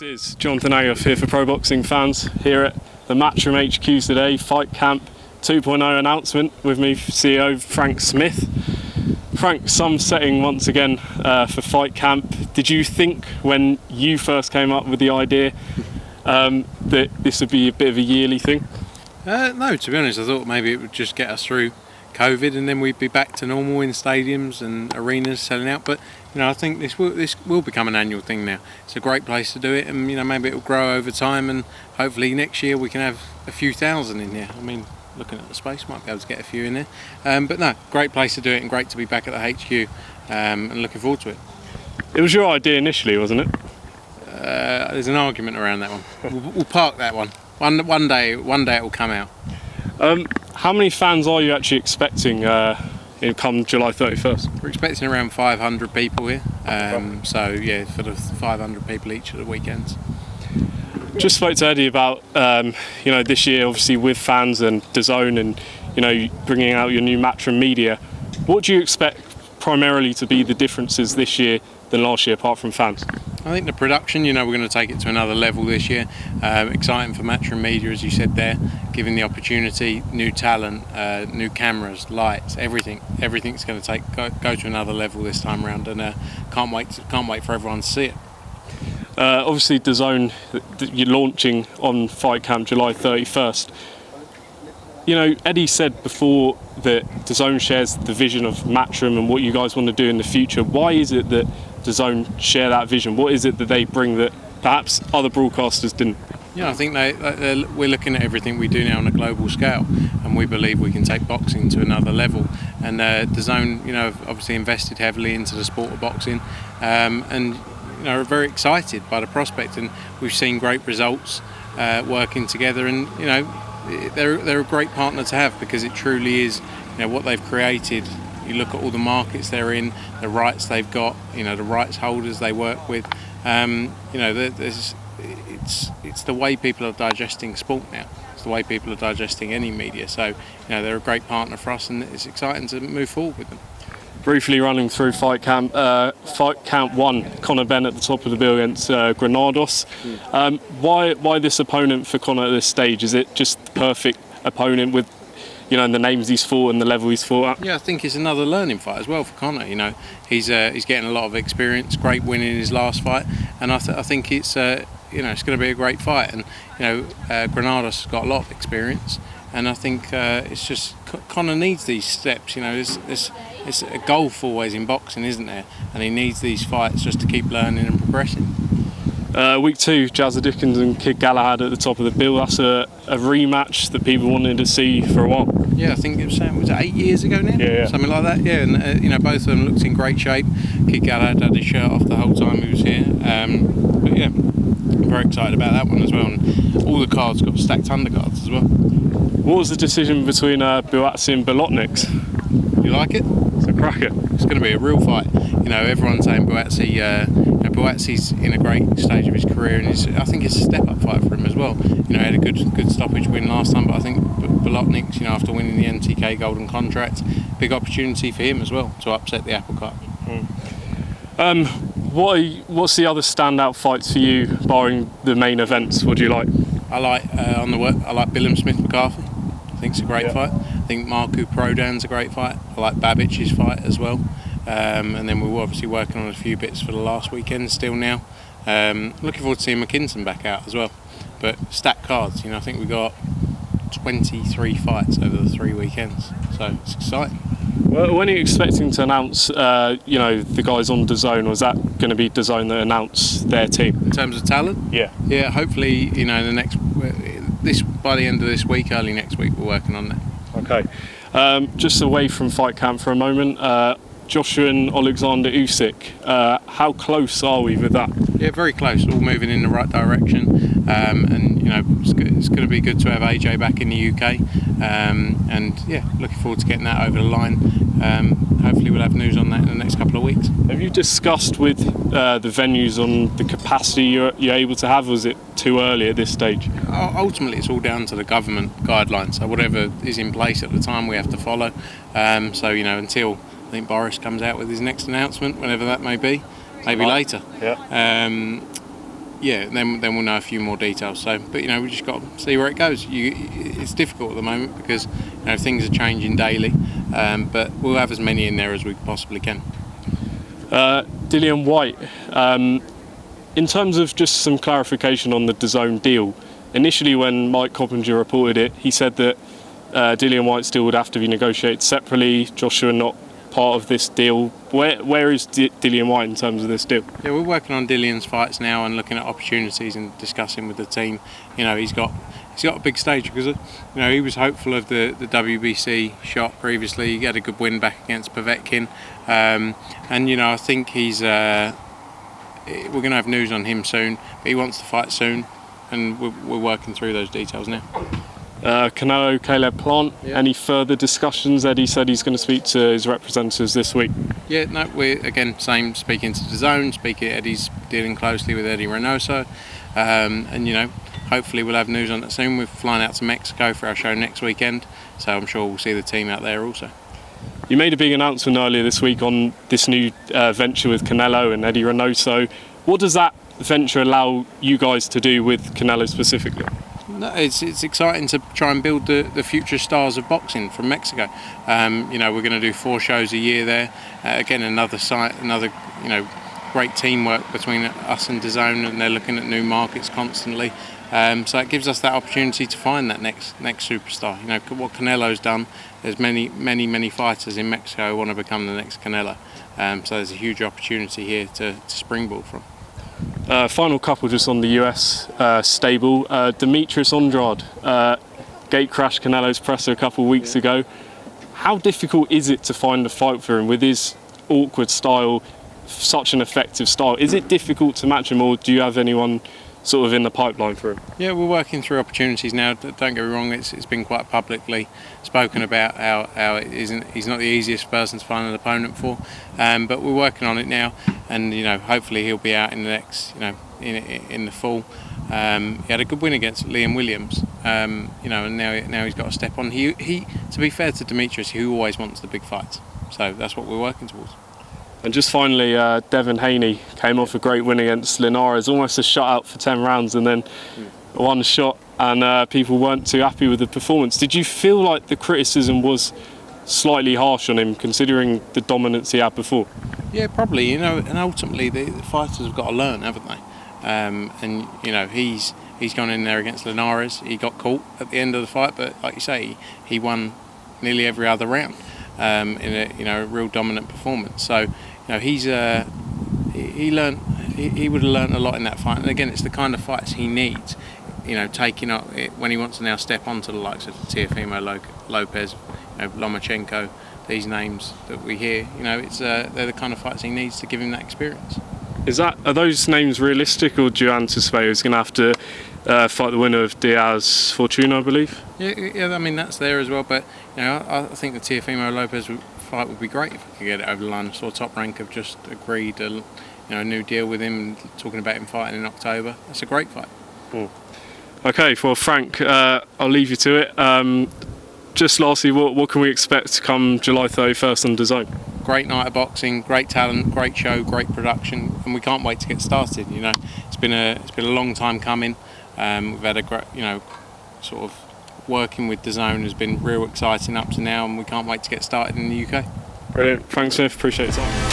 This is Jonathan Agoff here for Pro Boxing Fans here at the Matchroom HQ today. Fight Camp 2.0 announcement with me, CEO Frank Smith. Frank, some setting once again for Fight Camp. Did you think when you first came up with the idea that this would be a bit of a yearly thing? No, to be honest, I thought maybe it would just get us through COVID and then we'd be back to normal in stadiums and arenas selling out. But I think this will become an annual thing now. It's a great place to do it, and maybe it will grow over time, and hopefully next year we can have a few thousand in here. I mean, looking at the space, might be able to get a few in there. But no, great place to do it, and great to be back at the HQ, and looking forward to it. It was your idea initially, wasn't it? There's an argument around that one. We'll park that one. One day it will come out. How many fans are you actually expecting come July 31st? We're expecting around 500 people here. So yeah, for the 500 people each of the weekends. Just spoke to Eddie about this year, obviously with fans and Dazn, and bringing out your new Matchroom media. What do you expect primarily to be the differences this year than last year, apart from fans? I think the production, we're going to take it to another level this year. Exciting for Matchroom Media, as you said there, giving the opportunity, new talent, new cameras, lights, everything. Everything's going to go to another level this time around, and can't wait for everyone to see it. Obviously, Dazn, you're launching on Fight Camp July 31st. Eddie said before that Dazn shares the vision of Matchroom and what you guys want to do in the future. Why is it that Dazn share that vision? What is it that they bring that perhaps other broadcasters didn't? I think we're looking at everything we do now on a global scale, and we believe we can take boxing to another level. And Dazn, have obviously invested heavily into the sport of boxing, and are very excited by the prospect. And we've seen great results working together, and they're a great partner to have, because it truly is what they've created. You look at all the markets they're in, the rights they've got, the rights holders they work with. It's the way people are digesting sport now. It's the way people are digesting any media. So, they're a great partner for us, and it's exciting to move forward with them. Briefly running through Fight Camp. Fight Camp 1, Conor Benn at the top of the bill against Granados. Why this opponent for Conor at this stage? Is it just the perfect opponent with the names he's fought and the level he's fought at? Yeah, I think it's another learning fight as well for Conor. He's getting a lot of experience, great win in his last fight, and I think it's it's going to be a great fight. And Granados has got a lot of experience, and I think it's just Conor needs these steps. It's a gulf always in boxing, isn't there? And he needs these fights just to keep learning and progressing. Week 2, Jazza Dickens and Kid Galahad at the top of the bill. That's a rematch that people wanted to see for a while. Yeah, I think it was 8 years ago now? Yeah. Something like that, yeah. And both of them looked in great shape. Kid Galahad had his shirt off the whole time he was here. But yeah, I'm very excited about that one as well. And all the cards got stacked undercards as well. What was the decision between Buatsi and Bolotniks? You like it? It's a cracker. It's going to be a real fight. Everyone's saying Buatsi. Buatsi's in a great stage of his career, and I think it's a step-up fight for him as well. He had a good stoppage win last time, but I think Bolotniks, after winning the MTK Golden Contract, big opportunity for him as well to upset the apple cart. What's the other standout fights for you, barring the main events? What do you like? I like Billam Smith McCarthy. I think it's a great fight. I think Marku Prodan's a great fight. I like Babic's fight as well. And then we were obviously working on a few bits for the last weekend still now. Looking forward to seeing McKinson back out as well. But stacked cards, I think we got 23 fights over the 3 weekends. So it's exciting. Well, when are you expecting to announce, the guys on Dazn? Was that going to be Dazn that announce their team? In terms of talent? Yeah. Yeah, hopefully, by the end of this week, early next week, we're working on that. Okay. Just away from Fight Camp for a moment. Joshua and Oleksandr Usyk, how close are we with that? Yeah, very close, all moving in the right direction, and it's going to be good to have AJ back in the UK, and yeah, looking forward to getting that over the line. Hopefully we'll have news on that in the next couple of weeks. Have you discussed with the venues on the capacity you're able to have, or is it too early at this stage? Ultimately it's all down to the government guidelines, so whatever is in place at the time we have to follow, until I think Boris comes out with his next announcement, whenever that may be, maybe later. Yeah. Yeah, then we'll know a few more details. So, but we just got to see where it goes. It's difficult at the moment because things are changing daily, but we'll have as many in there as we possibly can. Dillian Whyte, in terms of just some clarification on the Dazn deal, initially when Mike Coppinger reported it, he said that Dillian Whyte still would have to be negotiated separately. Joshua not part of this deal. Where is Dillian Whyte in terms of this deal? Yeah, we're working on Dillian's fights now and looking at opportunities and discussing with the team. He's got a big stage because he was hopeful of the WBC shot previously. He had a good win back against Povetkin, and I think he's. We're going to have news on him soon, but he wants to fight soon, and we're working through those details now. Canelo-Plant, yeah. Any further discussions? Eddie said he's going to speak to his representatives this week. Yeah, no, we're again speaking to Dazn, Eddie's dealing closely with Eddie Reynoso, and hopefully we'll have news on it soon. We're flying out to Mexico for our show next weekend, so I'm sure we'll see the team out there also. You made a big announcement earlier this week on this new venture with Canelo and Eddie Reynoso. What does that venture allow you guys to do with Canelo specifically? No, it's exciting to try and build the future stars of boxing from Mexico. We're going to do 4 shows a year there. Again, another great teamwork between us and Dazn, and they're looking at new markets constantly. So it gives us that opportunity to find that next superstar. What Canelo's done. There's many fighters in Mexico who want to become the next Canelo. So there's a huge opportunity here to springboard from. Final couple just on the US stable. Demetrius Andrade gate crashed Canelo's presser a couple of weeks ago. How difficult is it to find a fight for him with his awkward style, such an effective style? Is it difficult to match him, or do you have anyone sort of in the pipeline for him? Yeah, we're working through opportunities now. Don't get me wrong, it's been quite publicly spoken about how he's not the easiest person to find an opponent for, but we're working on it now, and hopefully he'll be out in the next in the fall. He had a good win against Liam Williams, and now he's got to step on. He to be fair to Demetrius, he always wants the big fights, so that's what we're working towards. And just finally, Devin Haney came off a great win against Linares, almost a shutout for 10 rounds, and then one shot, and people weren't too happy with the performance. Did you feel like the criticism was slightly harsh on him, considering the dominance he had before? Yeah, probably. And ultimately the fighters have got to learn, haven't they? And he's gone in there against Linares. He got caught at the end of the fight, but like you say, he won nearly every other round in a real dominant performance. So he learned. He would have learned a lot in that fight. And again, it's the kind of fights he needs. Taking up when he wants to now step onto the likes of Teofimo Lopez, Lomachenko, these names that we hear. They're the kind of fights he needs to give him that experience. Are those names realistic, or do you anticipate he's going to have to fight the winner of Diaz Fortuna, I believe? Yeah. I mean, that's there as well. But I think the Teofimo Lopez fight would be great if we could get it over the line. So Top Rank have just agreed a new deal with him, talking about him fighting in October. That's a great fight. Okay, well, Frank, I'll leave you to it. Just lastly, what can we expect come July 31st on Dazn? Great night of boxing, great talent, great show, great production, and we can't wait to get started. It's been a long time coming. We've had a great, sort of working with Dazn has been real exciting up to now, and we can't wait to get started in the UK. Brilliant. Thanks, Smith. Appreciate your time.